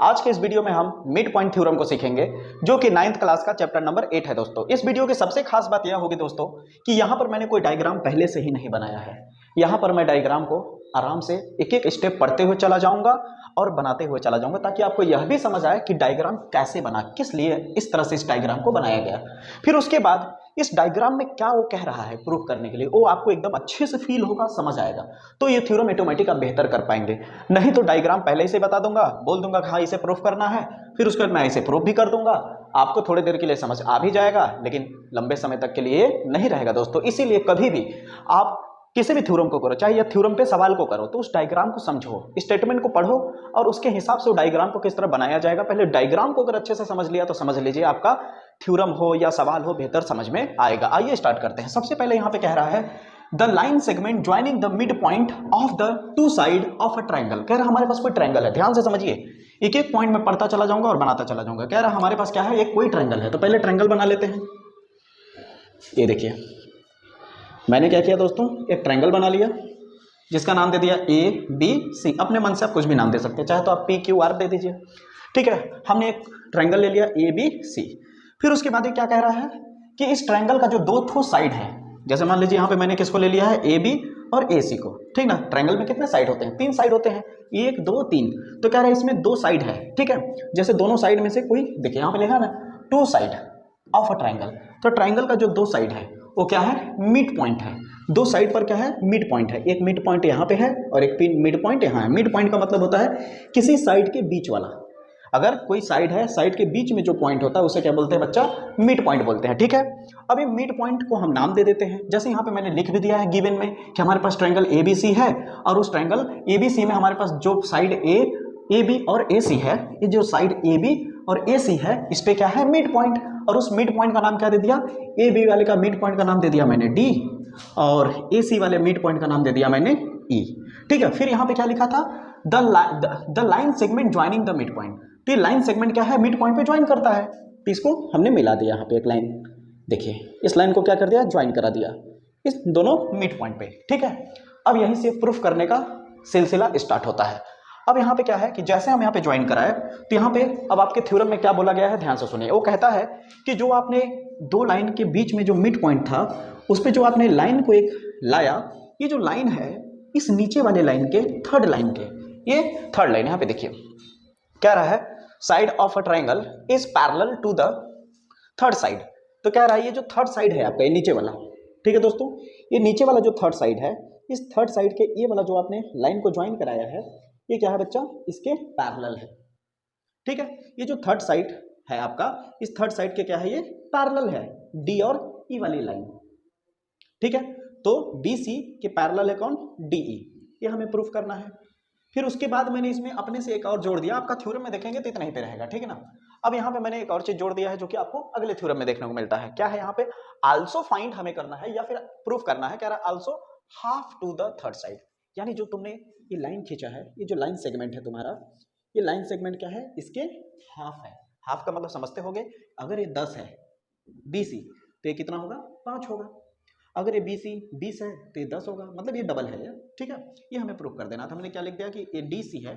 आज के इस वीडियो में हम मिड पॉइंट थ्योरम को सीखेंगे जो कि 9th क्लास का चैप्टर नंबर 8 है दोस्तों। इस वीडियो की सबसे खास बात यह होगी दोस्तों कि यहाँ पर मैंने कोई डायग्राम पहले से ही नहीं बनाया है। यहाँ पर मैं डायग्राम को आराम से एक एक स्टेप पढ़ते हुए चला जाऊंगा और बनाते हुए चला जाऊंगा ताकि आपको यह भी समझ आए कि डायग्राम कैसे बना, किस लिए इस तरह से इस डायग्राम को बनाया गया। फिर उसके बाद इस डायग्राम में क्या वो कह रहा है प्रूफ करने के लिए, वो आपको एकदम अच्छे से फील होगा, समझ आएगा, तो ये थ्योरम ऑटोमेटिक आप बेहतर कर पाएंगे। नहीं तो डायग्राम पहले ही से बता दूंगा, बोल दूंगा कि हाँ इसे प्रूफ करना है, फिर उसके बाद मैं इसे प्रूफ भी कर दूंगा, आपको थोड़ी देर के लिए समझ आ भी जाएगा लेकिन लंबे समय तक के लिए नहीं रहेगा दोस्तों। इसीलिए कभी भी आप किसी भी थ्योरम को करो, चाहे या थ्योरम पे सवाल को करो, तो उस डायग्राम को समझो, स्टेटमेंट को पढ़ो और उसके हिसाब से वो डायग्राम को किस तरह बनाया जाएगा। पहले डायग्राम को अगर अच्छे से समझ लिया तो समझ लीजिए आपका थ्योरम हो या सवाल हो बेहतर समझ में आएगा। आइए स्टार्ट करते हैं। सबसे पहले यहाँ पे कह रहा है the line segment joining the mid point of the two side of a triangle. कह रहा हमारे पास कोई ट्रायंगल है, ध्यान से समझिए, एक एक पॉइंट में पढ़ता चला जाऊंगा और बनाता चला जाऊंगा। कह रहा हमारे पास क्या है, एक कोई ट्रायंगल है, तो पहले ट्रायंगल बना लेते हैं। ये देखिए मैंने क्या किया दोस्तों, एक ट्रायंगल बना लिया जिसका नाम दे दिया ए बी सी। अपने मन से आप कुछ भी नाम दे सकते हैं, चाहे तो आप पी क्यू आर दे दीजिए, ठीक है। हमने एक ट्रायंगल ले लिया ए बी सी। फिर उसके बाद ये क्या कह रहा है कि इस ट्रायंगल का जो दो ठो साइड है, जैसे मान लीजिए यहाँ पे मैंने किसको ले लिया है, ए बी और ए सी को, ठीक ना। ट्रायंगल में कितने साइड होते हैं, 3 साइड होते हैं, 1 2 3। तो कह रहा है इसमें 2 साइड है, ठीक है। जैसे दोनों साइड में से कोई, देखिए यहाँ पे लिखा ना 2 साइड ऑफ अ ट्रायंगल। तो ट्रायंगल का जो 2 साइड है वो क्या है, मिड पॉइंट है। 2 साइड पर क्या है, मिड पॉइंट है। एक मिड पॉइंट यहाँ पे है और एक मिड पॉइंट यहाँ है। मिड पॉइंट का मतलब होता है किसी साइड के बीच वाला। अगर कोई साइड है, साइड के बीच में जो पॉइंट होता है उसे क्या बोलते हैं बच्चा, मिड पॉइंट बोलते हैं, ठीक है। अभी मिड पॉइंट को हम नाम दे देते हैं। जैसे यहाँ पे मैंने लिख भी दिया है गिवन में कि हमारे पास ट्रायंगल एबीसी है और उस ट्रायंगल एबीसी में हमारे पास जो साइड ए बी और ए सी है, ये जो साइड ए बी और ए सी है इस पे क्या है, मिड पॉइंट। और उस मिड पॉइंट का नाम क्या दे दिया, ए बी वाले का मिड पॉइंट का नाम दे दिया मैंने डी और ए सी वाले मिड पॉइंट का नाम दे दिया मैंने ई, ठीक है। फिर यहाँ पे क्या लिखा था, the line segment joining the mid point. तो ये लाइन सेगमेंट क्या है, मिड पॉइंट पे ज्वाइन करता है, तो इसको हमने मिला दिया यहाँ पे एक लाइन। देखिए इस लाइन को क्या कर दिया, ज्वाइन करा दिया इस दोनों मिड पॉइंट पे, ठीक है। अब यहीं से प्रूफ करने का सिलसिला स्टार्ट होता है। अब यहाँ पे क्या है कि जैसे हम यहाँ पे ज्वाइन कराए तो यहाँ पे अब आपके थ्योरम में क्या बोला गया है, ध्यान से सुनिए। वो कहता है कि जो आपने 2 लाइन के बीच में जो मिड पॉइंट था उस पे जो आपने लाइन को एक लाया, ये जो लाइन है इस नीचे वाले लाइन के थर्ड लाइन के, ये थर्ड लाइन यहाँ पे देखिए क्या रहा है, side of a triangle is parallel to the third side. तो क्या रहा है, ये जो थर्ड साइड है आपका, ये नीचे वाला, ठीक है दोस्तों, ये नीचे वाला जो थर्ड साइड है, इस थर्ड साइड के ये वाला जो आपने लाइन को ज्वाइन कराया है ये क्या है बच्चा, इसके पैरेलल है, ठीक है। ये जो थर्ड साइड है आपका, इस थर्ड साइड के क्या है, ये पैरेलल है डी और ई वाली लाइन, ठीक है। तो बी सी के पैरेलल है कौन, डी ई, ये हमें प्रूफ करना है। फिर उसके बाद मैंने इसमें अपने से एक और जोड़ दिया, आपका थ्योरम में देखेंगे तो इतना ही पे रहेगा, ठीक है ना। अब यहाँ पे मैंने एक और चीज जोड़ दिया है जो कि आपको अगले थ्योरम में देखने को मिलता है। क्या है यहाँ पे, आल्सो फाइंड हमें करना है या फिर प्रूफ करना है, कह रहा है also half to the third side. यानी जो तुमने ये लाइन खींचा है, ये जो लाइन सेगमेंट है तुम्हारा, ये लाइन सेगमेंट क्या है, इसके हाफ है। हाफ का मतलब समझते होगे, अगर ये 10 है BC तो ये कितना होगा, 5 होगा। अगर ये BC 20 है तो ये 10 होगा, मतलब ये डबल है, ठीक है। ये हमें प्रूफ कर देना था। हमने क्या लिख दिया कि ये DC है,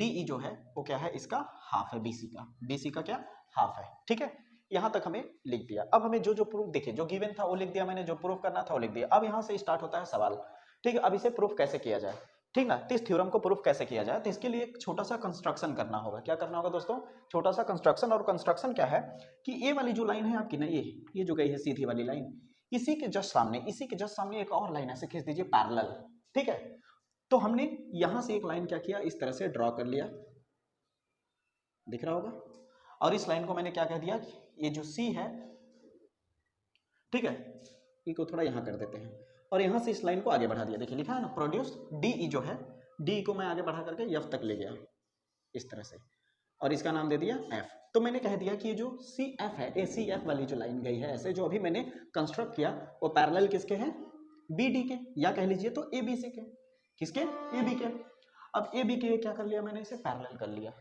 DE जो है वो क्या है, इसका हाफ है BC का क्या, हाफ है, ठीक है। यहाँ तक हमें लिख दिया। अब हमें जो जो प्रूफ, देखिए जो गिवन था वो लिख दिया मैंने, जो प्रूफ करना था वो लिख दिया। अब यहाँ से स्टार्ट होता है सवाल, ठीक है। अब इसे प्रूफ कैसे किया जाए, ठीक ना। तो इस थ्योरम को प्रूफ कैसे किया जाए, तो इसके लिए एक छोटा सा कंस्ट्रक्शन करना होगा। क्या करना होगा दोस्तों, छोटा सा कंस्ट्रक्शन। और कंस्ट्रक्शन क्या है कि ये वाली जो लाइन है आपकी ना, ये जो गई है सीधी वाली लाइन, इसी के जस्ट सामने एक और लाइन ऐसे खींच दीजिए पैरेलल, ठीक है। तो हमने यहां से एक लाइन क्या किया, इस तरह से ड्रॉ कर लिया, दिख रहा होगा। और इस लाइन को मैंने क्या कह दिया, ये जो C है, ठीक है, इसको थोड़ा यहां कर देते हैं और यहां से इस लाइन को आगे बढ़ा दिया। देखिए लिखा है ना, प्रोड्यूस DE जो है, DE को मैं आगे बढ़ा करके F तक ले गया इस तरह से, और इसका नाम दे दिया F। तो मैंने कह दिया कि ये जो CF है, ACF वाली जो लाइन गई है ऐसे, जो अभी मैंने कंस्ट्रक्ट किया वो पैरेलल किसके हैं, BD के, या कह लीजिए तो ABC के, किसके, AB के। अब AB के क्या कर लिया मैंने, इसे पैरेलल कर लिया,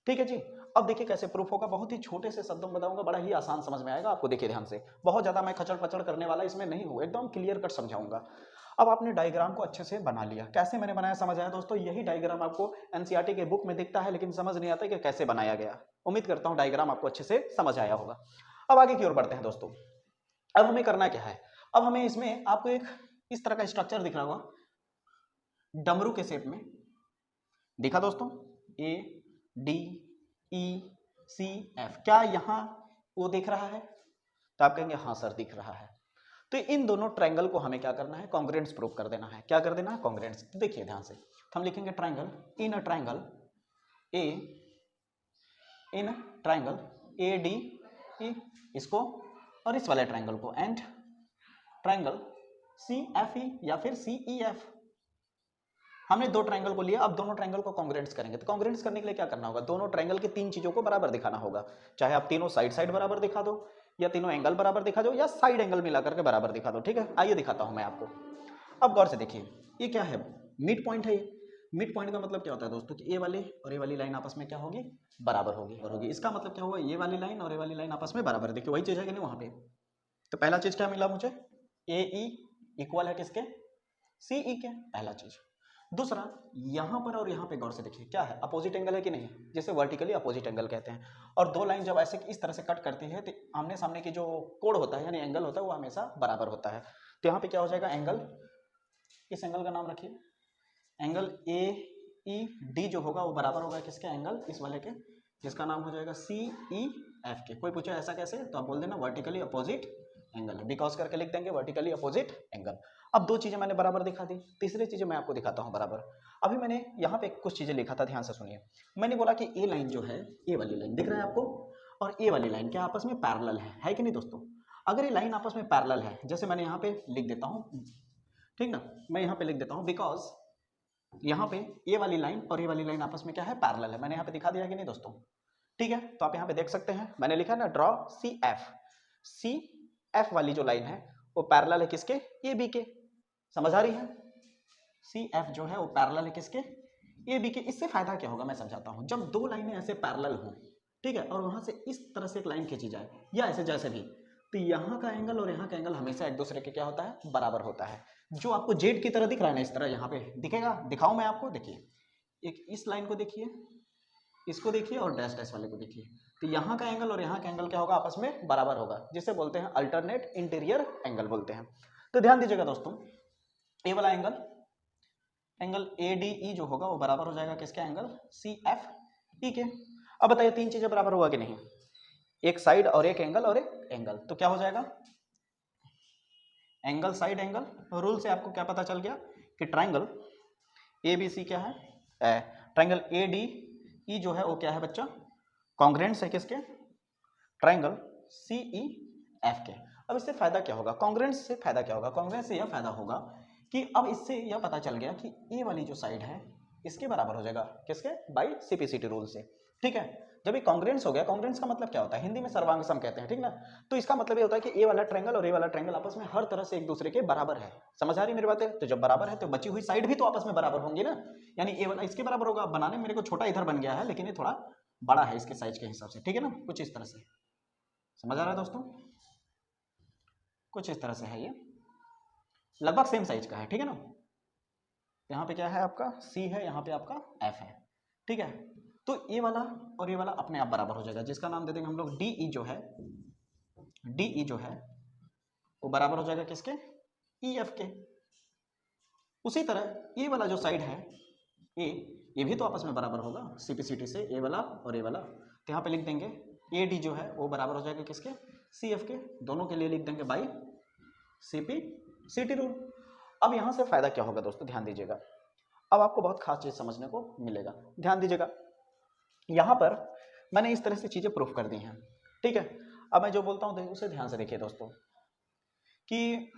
ठीक है जी। अब देखिए कैसे प्रूफ होगा, बहुत ही छोटे से शब्दों में बताऊंगा, बड़ा ही आसान समझ में आएगा आपको। देखिए ध्यान से, बहुत ज्यादा मैं खचड़ पचड़ करने वाला इसमें नहीं हूं, एकदम क्लियर कट समझाऊंगा। अब आपने डायग्राम को अच्छे से बना लिया, कैसे मैंने बनाया समझ आया दोस्तों? यही डायग्राम आपको एनसीईआरटी के बुक में दिखता है, लेकिन समझ नहीं आता कि कैसे बनाया गया। उम्मीद करता हूं डायग्राम आपको अच्छे से समझ आया होगा। अब आगे की ओर बढ़ते हैं दोस्तों। अब हमें करना क्या है? अब हमें इसमें आपको एक इस तरह का स्ट्रक्चर दिख रहा होगा, डमरू के शेप में दिखा दोस्तों, ए डी ई सी एफ। क्या यहां वो दिख रहा है? तो आप कहेंगे हाँ सर दिख रहा है। तो इन दोनों ट्रायंगल को हमें क्या करना है? कॉन्ग्रुएंस प्रूव कर देना है। क्या कर देना है? कॉन्ग्रुएंस। देखिए ध्यान से, हम लिखेंगे triangle in a triangle A, in triangle A D E, इसको और इस वाले ट्रायंगल को, and triangle C F E या फिर सी ई एफ। हमने दो ट्रायंगल को लिया, अब दोनों ट्रायंगल को कॉन्ग्रुएंस करेंगे। तो कॉन्ग्रुएंस करने के लिए क्या करना होगा? दोनों ट्रायंगल की तीन चीजों को बराबर दिखाना होगा, चाहे आप तीनों साइड साइड बराबर दिखा दो, या तीनों एंगल बराबर दिखा दो, या साइड एंगल मिलाकर के बराबर दिखा दो। ठीक है, आइए दिखाता हूं मैं आपको। अब गौर से देखिए, ये क्या है? मिड पॉइंट है। मिड पॉइंट का मतलब क्या होता है दोस्तों? कि ए वाले और ए वाली लाइन आपस में क्या होगी? बराबर होगी। इसका मतलब क्या हुआ? ये वाली लाइन और ए वाली लाइन आपस में बराबर है। देखिए वही चीज है कि नहीं वहां पे? तो पहला चीज क्या मिला मुझे? ए ई इक्वल है किसके? सी ई के, पहला चीज। दूसरा, यहां पर और यहां पे गौर से देखिए, क्या है? अपोजिट एंगल है कि नहीं? जिसे वर्टिकली अपोजिट एंगल कहते हैं। और दो लाइन जब ऐसे इस तरह से कट करती है तो आमने सामने की जो कोण होता है यानी एंगल होता है वो हमेशा बराबर होता है। तो यहाँ पे क्या हो जाएगा? एंगल, इस एंगल का नाम रखिए, एंगल ए ई डी जो होगा वो बराबर होगा किसके? एंगल इस वाले के, जिसका नाम हो जाएगा सी ई एफ के। कोई पूछे ऐसा कैसे? तो आप बोल देना वर्टिकली अपोजिट एंगल है, बिकॉज करके लिख देंगे वर्टिकली अपोजिट एंगल। अब दो चीजें मैंने बराबर दिखा दी, तीसरी चीजें मैं आपको दिखाता हूं बराबर। अभी मैंने यहाँ पे कुछ चीजें लिखा था, ध्यान से सुनिए। मैंने बोला कि ए लाइन जो है, ए वाली लाइन दिख रहा है आपको, और ए वाली लाइन क्या आपस में पैरेलल है कि नहीं दोस्तों? अगर ये लाइन आपस में पैरेलल है, जैसे मैंने यहाँ पे लिख देता हूँ, ठीक ना, मैं यहाँ पे लिख देता हूँ, बिकॉज यहाँ पे ए वाली लाइन और ए वाली लाइन आपस में क्या है? पैरेलल है। मैंने यहाँ पे दिखा दिया कि नहीं दोस्तों? ठीक है, तो आप यहाँ पे देख सकते हैं, मैंने लिखा ना draw C F. C F वाली जो लाइन है वो पैरेलल है किसके? ए बी के। समझ आ रही है? सी एफ जो है वो पैरेलल है किसके? ए बी के। इससे फायदा क्या होगा मैं समझाता हूं। जब दो लाइनें ऐसे पैरेलल हों, ठीक है, और वहां से इस तरह से एक लाइन खींची जाए या ऐसे जैसे भी, तो यहाँ का एंगल और यहाँ का एंगल हमेशा एक दूसरे के क्या होता है? बराबर होता है। जो आपको जेड की तरह दिख रहा है ना, इस तरह यहाँ पे दिखेगा, दिखाऊं मैं आपको? देखिए, एक इस लाइन को देखिए, इसको देखिए, और डैश डैश वाले को देखिए, तो यहाँ का एंगल और यहाँ का एंगल क्या होगा? आपस में बराबर होगा, जिसे बोलते हैं अल्टरनेट इंटीरियर एंगल बोलते हैं। तो ध्यान दीजिएगा दोस्तों, ए वाला एंगल, एंगल ए डी ई जो होगा वो बराबर हो जाएगा किसके? एंगल सी एफ ई के। अब बताइए तीन चीजें बराबर हुआ कि नहीं? एक साइड और एक एंगल और एक एंगल, तो क्या हो जाएगा? Angle side angle. रूल से आपको क्या पता चल गया कि ट्राइंगल ए बी सी क्या है? ट्राइंगल ए डी ई जो है वो क्या है बच्चा? कॉन्ग्रुएंस है किसके? ट्राइंगल सी ई एफ के। अब इससे फायदा क्या होगा? कॉन्ग्रुएंस से फायदा क्या होगा? कॉन्ग्रुएंस से यह फायदा होगा कि अब इससे यह पता चल गया कि ए वाली जो साइड है इसके बराबर हो जाएगा किसके? बाई सीपीसीटी रूल से। ठीक है, जब ये कॉन्ग्रुएंस हो गया, कॉन्ग्रुएंस का मतलब क्या होता है? हिंदी में सर्वांग सम कहते हैं, ठीक ना? तो इसका मतलब ये होता है कि ए वाला ट्रायंगल और ए वाला ट्रायंगल आपस में हर तरह से एक दूसरे के बराबर है। समझ आ रही मेरी बातें? तो जब बराबर है तो बची हुई साइड भी तो आपस में बराबर होंगी ना, यानी ए वाला इसके बराबर होगा। बनाने मेरे को छोटा इधर बन गया है, लेकिन ये थोड़ा बड़ा है इसके साइज के हिसाब से, ठीक है ना? कुछ इस तरह से समझ आ रहा है दोस्तों? कुछ इस तरह से है, ये लगभग सेम साइज का है, ठीक है ना? यहाँ पे क्या है आपका? C है, यहाँ पे आपका F है, ठीक है? तो ये वाला और ये वाला अपने आप बराबर हो जाएगा, जिसका नाम दे देंगे हम लोग DE जो है, DE जो है वो बराबर हो जाएगा किसके? EF के। उसी तरह ये वाला जो साइड है A, ये भी तो आपस में बराबर होगा CPCT से, ए वाला और ए वाला। तो यहाँ पे लिख देंगे AD जो है वो बराबर हो जाएगा किसके? CF के। दोनों के लिए लिख देंगे बाई CPCT रूल। अब यहाँ से फायदा क्या होगा दोस्तों? ध्यान दीजिएगा, अब आपको बहुत खास चीज समझने को मिलेगा। ध्यान दीजिएगा, यहाँ पर मैंने इस तरह से चीजें प्रूफ कर दी हैं, ठीक है? अब मैं जो बोलता हूँ उसे ध्यान से देखिए दोस्तों, कि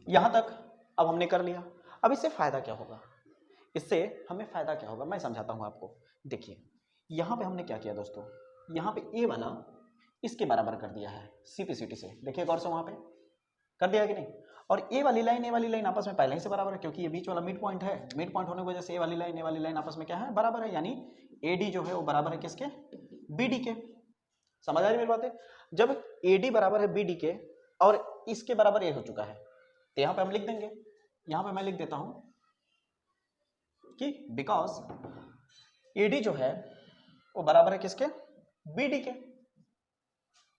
यहां तक अब हमने कर लिया। अब इससे फायदा क्या होगा? इससे हमें फायदा क्या होगा मैं समझाता हूं आपको। देखिए यहां पे हमने क्या किया दोस्तों, यहां पे ए वाला इसके बराबर कर दिया है सीपीसीटी से। देखिए गौर से, वहां पे कर दिया है कि नहीं? और ए वाली लाइन आपस में पहले ही से बराबर है, क्योंकि ये बीच वाला मिड पॉइंट है। मिड पॉइंट होने की वजह से ए वाली लाइन आपस में क्या है? बराबर है, यानी एडी जो है वो बराबर है किसके? बीडी के। समझ आ रही मेरी बातें? जब AD बराबर है BD के और इसके बराबर A हो चुका है तो यहां पे हम लिख देंगे, यहां पे मैं लिख देता हूं कि बिकॉज AD जो है वो बराबर है किसके? BD के,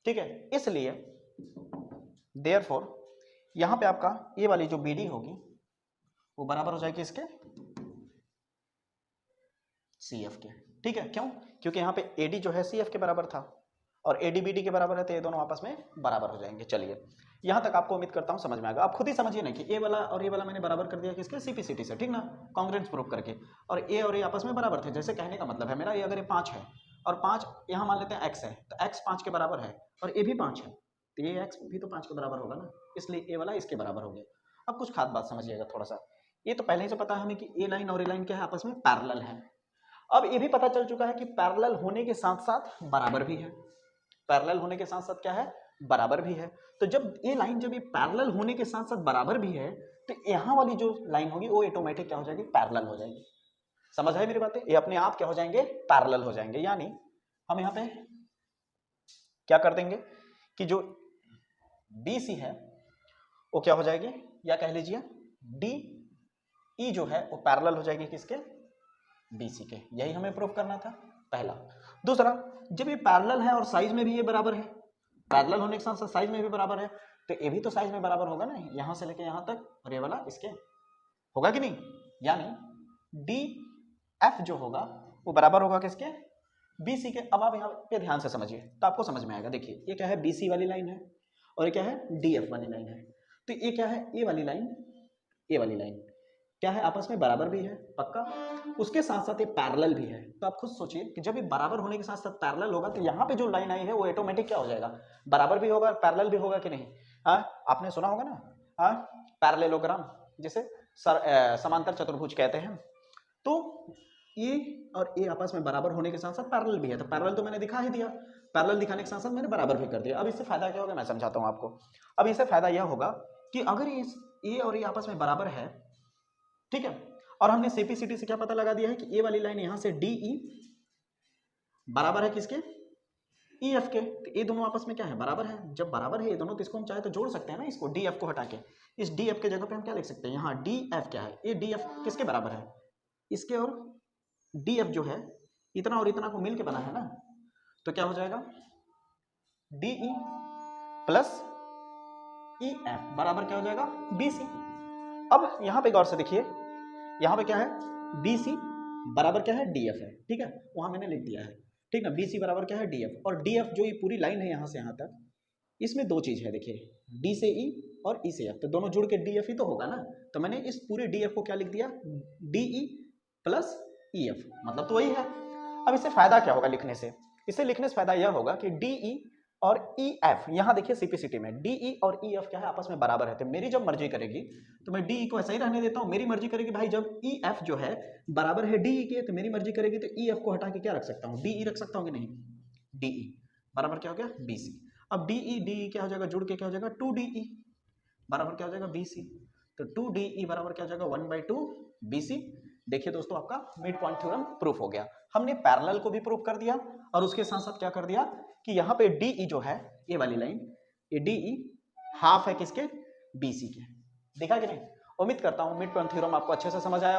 ठीक है। इसलिए देयरफॉर यहां पे आपका ये वाली जो BD होगी वो बराबर हो जाएगी इसके CF के, ठीक है। क्यों? क्योंकि यहाँ पे AD जो है CF के बराबर था और AD BD के बराबर है तो ये दोनों आपस में बराबर हो जाएंगे। चलिए यहाँ तक आपको उम्मीद करता हूँ समझ में आएगा। आप खुद ही समझिए ना कि ए वाला और ए वाला मैंने बराबर कर दिया किसके? CP/CT से, ठीक ना, कॉन्ग्रुएंस प्रूव करके। और ए आपस में बराबर थे, जैसे कहने का मतलब है मेरा, ये अगर ये 5 है और 5 यहाँ मान लेते हैं x है तो x 5 के बराबर है और ए भी 5 है तो ये x भी तो 5 के बराबर होगा ना, इसलिए ए वाला इसके बराबर हो गया। अब कुछ खास बात समझिएगा थोड़ा सा, ये तो पहले ही से पता है हमें कि ए लाइन और ए लाइन क्या है? आपस में पैरेलल है। अब ये भी पता चल चुका है कि पैरेलल होने के साथ साथ बराबर भी है। पैरेलल होने के साथ साथ क्या है? बराबर भी है। तो जब ये लाइन जब ये पैरेलल होने के साथ साथ बराबर भी है तो यहाँ वाली जो लाइन होगी वो ऑटोमेटिक क्या हो जाएगी? पैरेलल हो जाएगी। समझ आई मेरी बातें? ये अपने आप क्या हो जाएंगे? पैरेलल हो जाएंगे। यानी हम यहाँ पे क्या कर देंगे कि जो BC है वो क्या हो जाएगी, या कह लीजिए DE जो है वो पैरेलल हो जाएगी किसके? BC के। यही हमें प्रूफ करना था पहला। दूसरा, जब ये पैरेलल है और साइज में भी ये बराबर है, पैरेलल होने के साथ साथ साइज में भी बराबर है तो ये भी तो साइज में बराबर होगा ना, यहां से लेके यहां तक, और ये वाला इसके होगा कि नहीं? यानी DF जो होगा वो बराबर होगा किसके? BC के। अब आप यहाँ पे ध्यान से समझिए तो आपको समझ में आएगा। देखिए ये क्या है? BC वाली लाइन है और ये क्या है? DF वाली लाइन है। तो ये क्या है? ए वाली लाइन, ए वाली लाइन क्या है? आपस में बराबर भी है पक्का, उसके साथ साथ ये पैरेलल भी है। तो आप खुद सोचिए कि जब ये बराबर होने के साथ साथ पैरेलल होगा तो यहाँ पे जो लाइन आई है वो ऑटोमेटिक क्या हो जाएगा? बराबर भी होगा, पैरेलल भी होगा कि नहीं? हाँ, आपने सुना होगा ना, हाँ, पैरेललोग्राम, जिसे समांतर चतुर्भुज कहते हैं। तो ये और ये आपस में बराबर होने के साथ साथ पैरेलल भी है, तो पैरेलल तो मैंने दिखा ही दिया, पैरेलल दिखाने के साथ साथ मैंने बराबर भी कर दिया। अब इससे फायदा क्या होगा मैं समझाता हूँ आपको। अब इससे फायदा यह होगा कि अगर ये और ये आपस में बराबर है, ठीक है, और हमने CP/CT से क्या पता लगा दिया है कि ए वाली लाइन यहां से DE बराबर है किसके? EF के। तो ये दोनों आपस में क्या है? बराबर है। जब बराबर है ये दोनों तो इसको हम चाहे तो जोड़ सकते हैं ना, इसको DF को हटा के। इस DF के जगह पे हम क्या लिख सकते हैं? यहाँ DF क्या है? ये DF किसके बराबर है? इसके। और DF जो है इतना और इतना को मिल के बना है ना, तो क्या हो जाएगा? DE प्लस EF बराबर क्या हो जाएगा? BC। अब यहां पे गौर से देखिए, यहां पे क्या है? BC बराबर क्या है? DF है, ठीक है, वहां मैंने लिख दिया है, ठीक ना। BC बराबर क्या है? DF। और DF जो ये पूरी लाइन है यहां से यहां तक, इसमें दो चीज है, देखिए, D से E और E से F, तो दोनों जुड़ के DF ही तो होगा ना। तो मैंने इस पूरे DF को क्या लिख दिया? DE प्लस EF, मतलब तो वही है। अब इससे फायदा क्या होगा लिखने से? इसे लिखने से फायदा यह होगा कि DE और EF, यहां देखिए CP/CT में DE और EF क्या है? आपस में बराबर है। तो मेरी जब मर्जी करेगी तो मैं DE को ऐसा ही रहने देता हूं, मेरी मर्जी करेगी भाई जब EF जो है बराबर है DE के, तो मेरी मर्जी करेगी तो EF को हटा के क्या रख सकता हूं? DE रख सकता हूं कि नहीं? DE बराबर क्या हो गया? BC। अब DE क्या हो जाएगा? जुड़ के क्या हो जाएगा? 2DE बराबर क्या हो जाएगा? BC। तो 2DE बराबर क्या हो जाएगा? 1/2 BC। देखिए दोस्तों, आपका मिड पॉइंट थ्योरम प्रूफ हो गया। हमने पैरेलल को भी प्रूफ कर दिया और उसके साथ साथ क्या कर दिया कि यहाँ पे DE जो है, ये वाली लाइन, ये DE हाफ है किसके? BC के। देखा कि नहीं? उम्मीद करता हूं मिड पॉइंट थ्योरम आपको अच्छे से समझ आया हो।